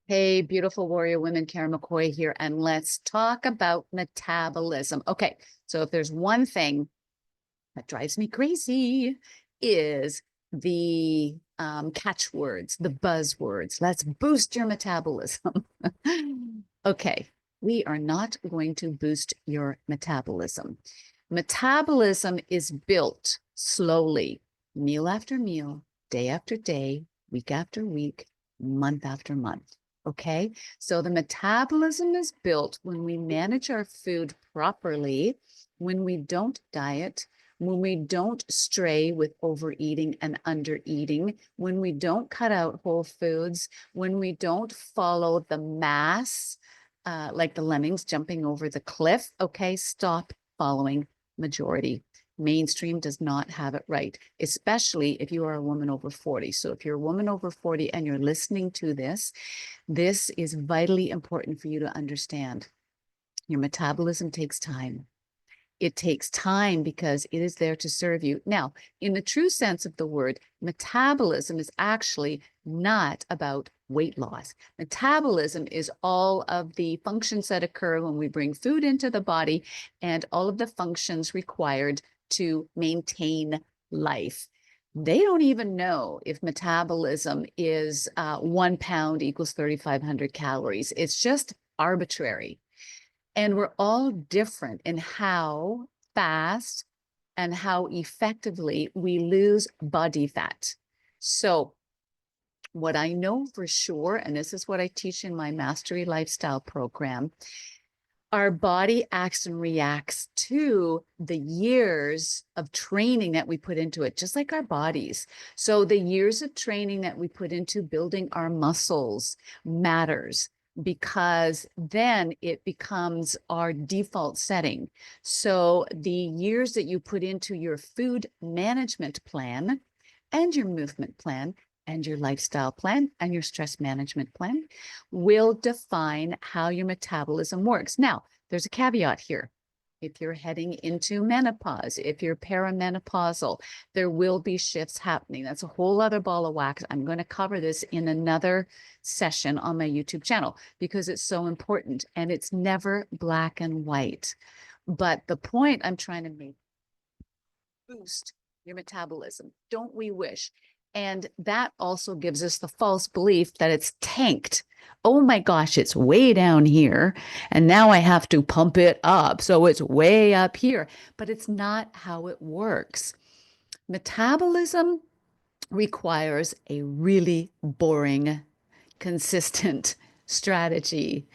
Hey, beautiful warrior women, Karen McCoy here, and let's talk about metabolism. Okay, so if there's one thing that drives me crazy is the catchwords, the buzzwords. Let's boost your metabolism. Okay, we are not going to boost your metabolism. Metabolism is built slowly, meal after meal, day after day, week after week, month after month. Okay, so the metabolism is built when we manage our food properly, when we don't diet, when we don't stray with overeating and undereating, when we don't cut out whole foods, when we don't follow the mass, like the lemmings jumping over the cliff. Okay, stop following majority. Mainstream does not have it right, especially if you are a woman over 40. So if you're a woman over 40 and you're listening to this, this is vitally important for you to understand. Your metabolism takes time. It takes time because it is there to serve you. Now, in the true sense of the word, metabolism is actually not about weight loss. Metabolism is all of the functions that occur when we bring food into the body and all of the functions required to maintain life. They don't even know if metabolism is 1 pound equals 3,500 calories. It's just arbitrary. And we're all different in how fast and how effectively we lose body fat. So, what I know for sure, and this is what I teach in my Mastery Lifestyle program, our body acts and reacts to the years of training that we put into it, just like our bodies. So, the years of training that we put into building our muscles matters, because then it becomes our default setting. So the years that you put into your food management plan and your movement plan and your lifestyle plan and your stress management plan will define how your metabolism works. Now, there's a caveat here. If you're heading into menopause, if you're perimenopausal, there will be shifts happening. That's a whole other ball of wax. I'm going to cover this in another session on my YouTube channel because it's so important and it's never black and white. But the point I'm trying to make, boost your metabolism. Don't we wish? And that also gives us the false belief that it's tanked. Oh my gosh, it's way down here. And now I have to pump it up. So it's way up here. But it's not how it works. Metabolism requires a really boring, consistent strategy.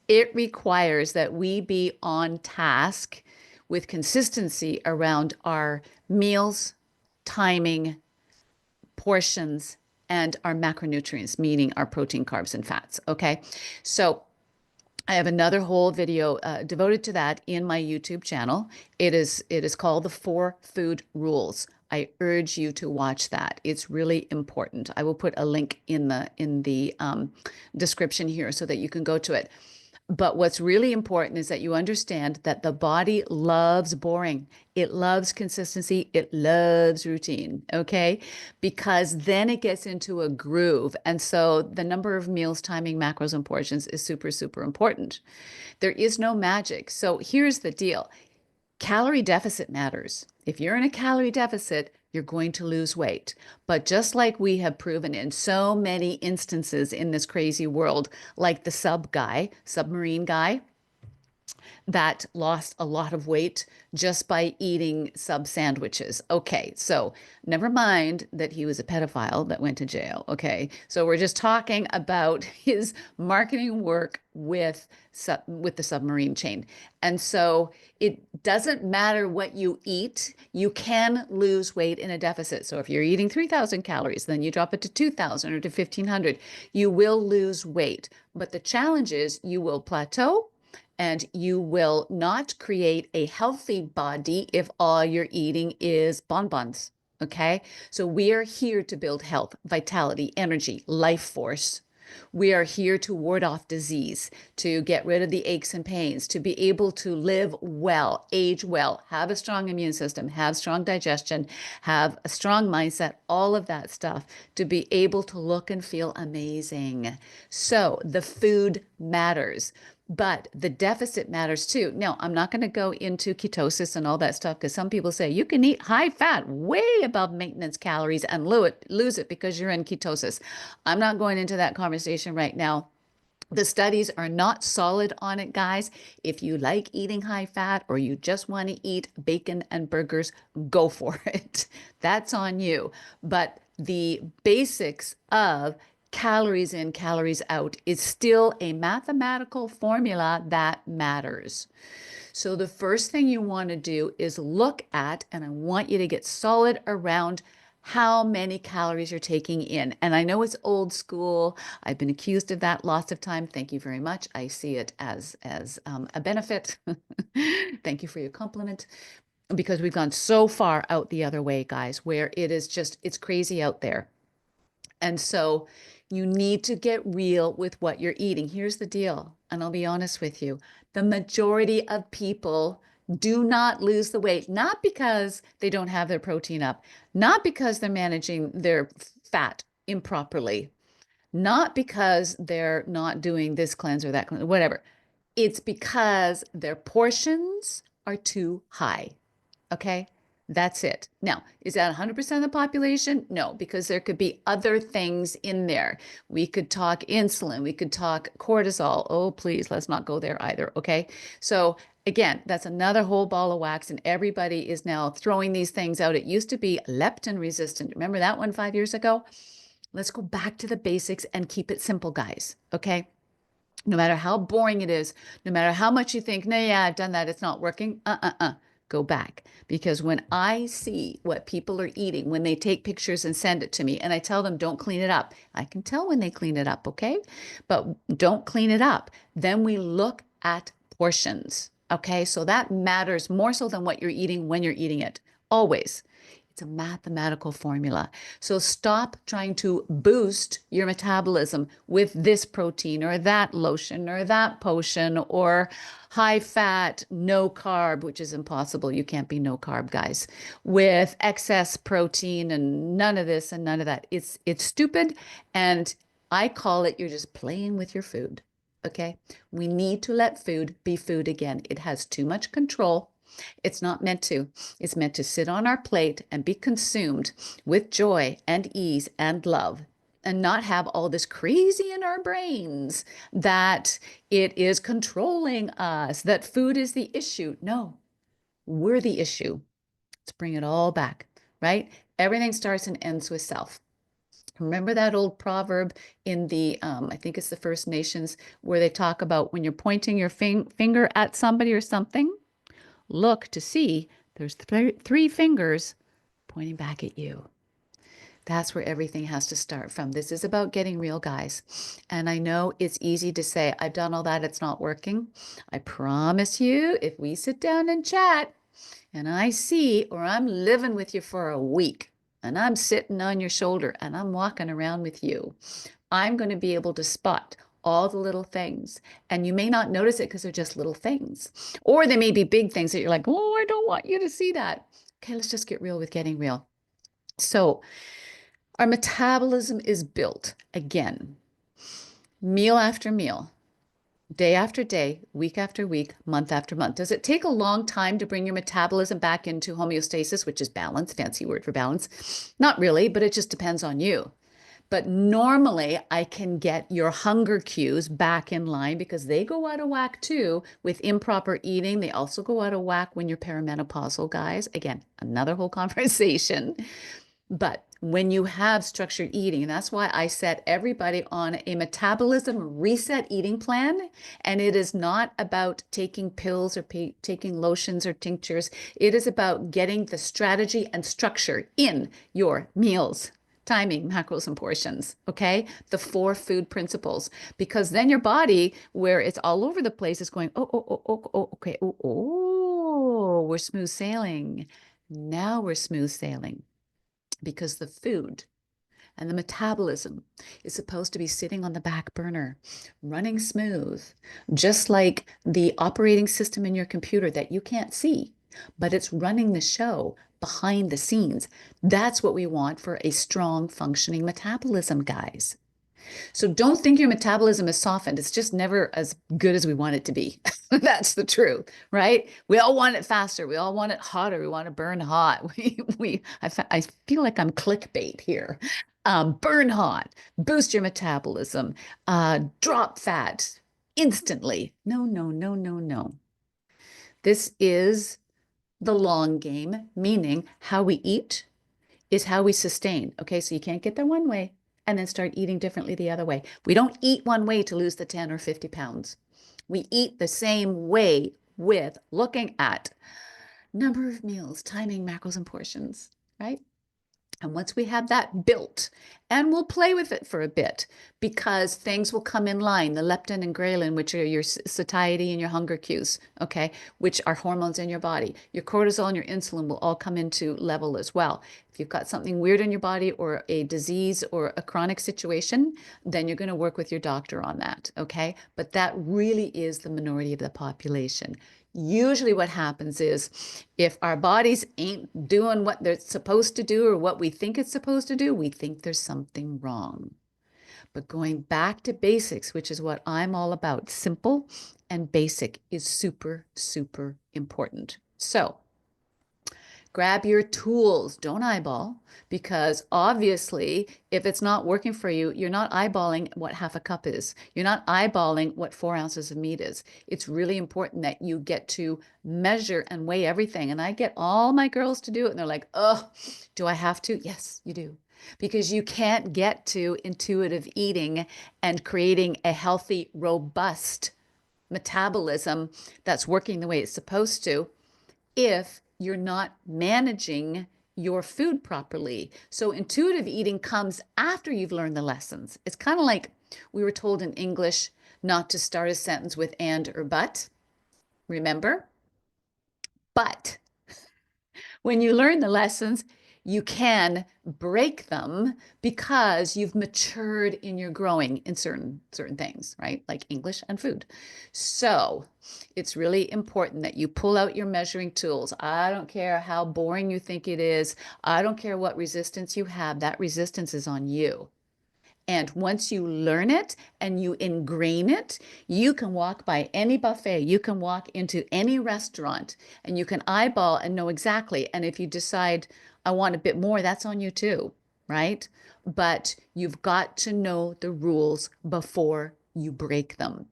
It requires that we be on task with consistency around our meals, timing, portions, and our macronutrients, meaning our protein, carbs, and fats. Okay. So I have another whole video devoted to that in my YouTube channel. It is called The 4 Food Rules. I urge you to watch that. It's really important. I will put a link in the description here so that you can go to it. But what's really important is that you understand that the body loves boring. It loves consistency. It loves routine, okay? Because then it gets into a groove. And so the number of meals, timing, macros, and portions is super, super important. There is no magic. So here's the deal. Calorie deficit matters. If you're in a calorie deficit, you're going to lose weight. But just like we have proven in so many instances in this crazy world, like the submarine guy, that lost a lot of weight just by eating sub sandwiches. Okay, so never mind that he was a pedophile that went to jail. Okay, so we're just talking about his marketing work with the submarine chain. And so it doesn't matter what you eat, you can lose weight in a deficit. So if you're eating 3,000 calories, then you drop it to 2,000 or to 1,500, you will lose weight. But the challenge is you will plateau and you will not create a healthy body if all you're eating is bonbons. Okay. So we are here to build health, vitality, energy, life force. We are here to ward off disease, to get rid of the aches and pains, to be able to live well, age well, have a strong immune system, have strong digestion, have a strong mindset, all of that stuff, to be able to look and feel amazing. So the food matters. But the deficit matters too. Now, I'm not going to go into ketosis and all that stuff because some people say you can eat high fat way above maintenance calories and lose it because you're in ketosis. I'm not going into that conversation right now. The studies are not solid on it, guys. If you like eating high fat or you just want to eat bacon and burgers, go for it. That's on you. But the basics of calories in, calories out is still a mathematical formula that matters. So the first thing you want to do is look at, and I want you to get solid around how many calories you're taking in. And I know it's old school. I've been accused of that lots of time. Thank you very much. I see it as a benefit. Thank you for your compliment, because we've gone so far out the other way, guys, where it is just, it's crazy out there. And so you need to get real with what you're eating. Here's the deal, and I'll be honest with you. The majority of people do not lose the weight, not because they don't have their protein up, not because they're managing their fat improperly, not because they're not doing this cleanse or that cleanse, whatever. It's because their portions are too high. Okay, that's it. Now, is that 100% of the population? No, because there could be other things in there. We could talk insulin, we could talk cortisol. Oh, please, let's not go there either. Okay, so again, that's another whole ball of wax, and everybody is now throwing these things out. It used to be leptin resistant. Remember that one 5 years ago? Let's go back to the basics and keep it simple, guys. Okay. No matter how boring it is, no matter how much you think, no, yeah, I've done that, it's not working. Go back. Because when I see what people are eating, when they take pictures and send it to me, and I tell them, don't clean it up. I can tell when they clean it up, okay? But don't clean it up. Then we look at portions, okay? So that matters more so than what you're eating when you're eating it. Always. It's a mathematical formula. So stop trying to boost your metabolism with this protein or that lotion or that potion or high fat, no carb, which is impossible. You can't be no carb, guys, with excess protein and none of this and none of that. It's stupid. And I call it, you're just playing with your food. Okay. We need to let food be food again. It has too much control. It's not meant to. It's meant to sit on our plate and be consumed with joy and ease and love, and not have all this crazy in our brains that it is controlling us, that food is the issue. No, we're the issue. Let's bring it all back, right? Everything starts and ends with self. Remember that old proverb in the, I think it's the First Nations, where they talk about when you're pointing your finger at somebody or something, look to see there's three fingers pointing back at you. That's where everything has to start from. This is about getting real, guys. And I know it's easy to say, I've done all that, it's not working. I promise you, if we sit down and chat and I see, or I'm living with you for a week and I'm sitting on your shoulder and I'm walking around with you, I'm going to be able to spot all the little things. And you may not notice it because they're just little things. Or they may be big things that you're like, oh, I don't want you to see that. Okay, let's just get real with getting real. So our metabolism is built, again, meal after meal, day after day, week after week, month after month. Does it take a long time to bring your metabolism back into homeostasis, which is balance, fancy word for balance? Not really, but it just depends on you. But normally I can get your hunger cues back in line because they go out of whack too with improper eating. They also go out of whack when you're perimenopausal, guys. Again, another whole conversation. But when you have structured eating, and that's why I set everybody on a metabolism reset eating plan. And it is not about taking pills or taking lotions or tinctures. It is about getting the strategy and structure in your meals. Timing, macros, and portions, okay? The 4 food principles. Because then your body, where it's all over the place, is going, okay, we're smooth sailing. Now we're smooth sailing because the food And the metabolism is supposed to be sitting on the back burner, running smooth, just like the operating system in your computer that you can't see, but it's running the show behind the scenes. That's what we want for a strong functioning metabolism, guys. So don't think your metabolism is softened. It's just never as good as we want it to be. That's the truth, right? We all want it faster. We all want it hotter. We want to burn hot. I feel like I'm clickbait here. Burn hot, boost your metabolism, drop fat instantly. No, no, no, no, no. This is the long game, meaning how we eat is how we sustain. Okay, so you can't get there one way and then start eating differently the other way. We don't eat one way to lose the 10 or 50 pounds. We eat the same way with looking at number of meals, timing, macros, and portions, right? And once we have that built, and we'll play with it for a bit because things will come in line, the leptin and ghrelin, which are your satiety and your hunger cues, okay, which are hormones in your body. Your cortisol and your insulin will all come into level as well. If you've got something weird in your body or a disease or a chronic situation, then you're going to work with your doctor on that, okay? But that really is the minority of the population. Usually what happens is if our bodies ain't doing what they're supposed to do or what we think it's supposed to do, we think there's something wrong. But going back to basics, which is what I'm all about, simple and basic is super, super important. So grab your tools, don't eyeball, because obviously, if it's not working for you, you're not eyeballing what half a cup is. You're not eyeballing what 4 ounces of meat is. It's really important that you get to measure and weigh everything. And I get all my girls to do it, and they're like, oh, do I have to? Yes, you do. Because you can't get to intuitive eating and creating a healthy, robust metabolism that's working the way it's supposed to if you're not managing your food properly. So intuitive eating comes after you've learned the lessons. It's kind of like we were told in English not to start a sentence with and or but. Remember? But when you learn the lessons, you can break them because you've matured in your growing in certain things, right? Like English and food. So it's really important that you pull out your measuring tools. I don't care how boring you think it is. I don't care what resistance you have. That resistance is on you. And once you learn it and you ingrain it, you can walk by any buffet, you can walk into any restaurant, and you can eyeball and know exactly. And if you decide, I want a bit more, that's on you too, right? But you've got to know the rules before you break them.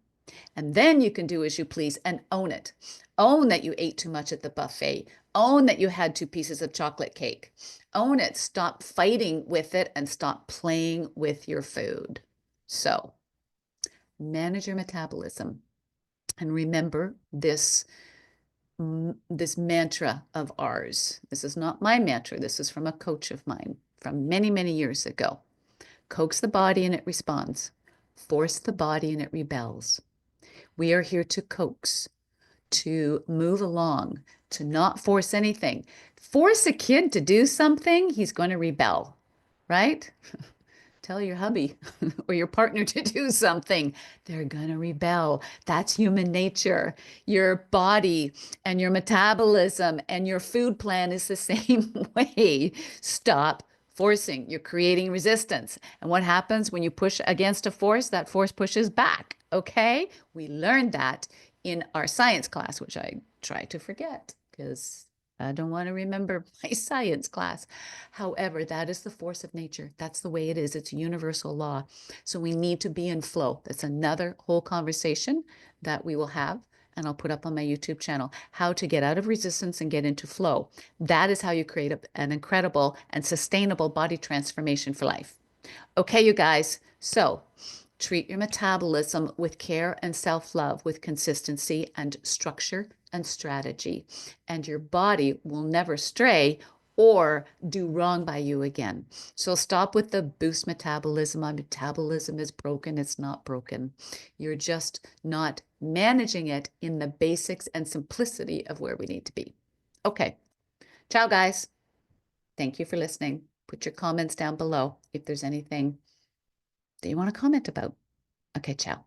And then you can do as you please and own it. Own that you ate too much at the buffet. Own that you had 2 pieces of chocolate cake. Own it. Stop fighting with it and stop playing with your food. So manage your metabolism. And remember this mantra of ours. This is not my mantra. This is from a coach of mine from many, many years ago. Coax the body and it responds. Force the body and it rebels. We are here to coax, to move along, to not force anything. Force a kid to do something, he's going to rebel, right? Tell your hubby or your partner to do something, they're going to rebel. That's human nature. Your body and your metabolism and your food plan is the same way. Stop forcing. You're creating resistance. And what happens when you push against a force? That force pushes back. Okay? We learned that in our science class, which I try to forget because I don't want to remember my science class. However, that is the force of nature. That's the way it is. It's a universal law. So we need to be in flow. That's another whole conversation that we will have. And I'll put up on my YouTube channel, how to get out of resistance and get into flow. That is how you create an incredible and sustainable body transformation for life. Okay, you guys. So treat your metabolism with care and self-love, with consistency and structure and strategy. And your body will never stray or do wrong by you again. So stop with the boost metabolism. My metabolism is broken. It's not broken. You're just not managing it in the basics and simplicity of where we need to be. Okay. Ciao, guys. Thank you for listening. Put your comments down below if there's anything that you want to comment about. Okay, ciao.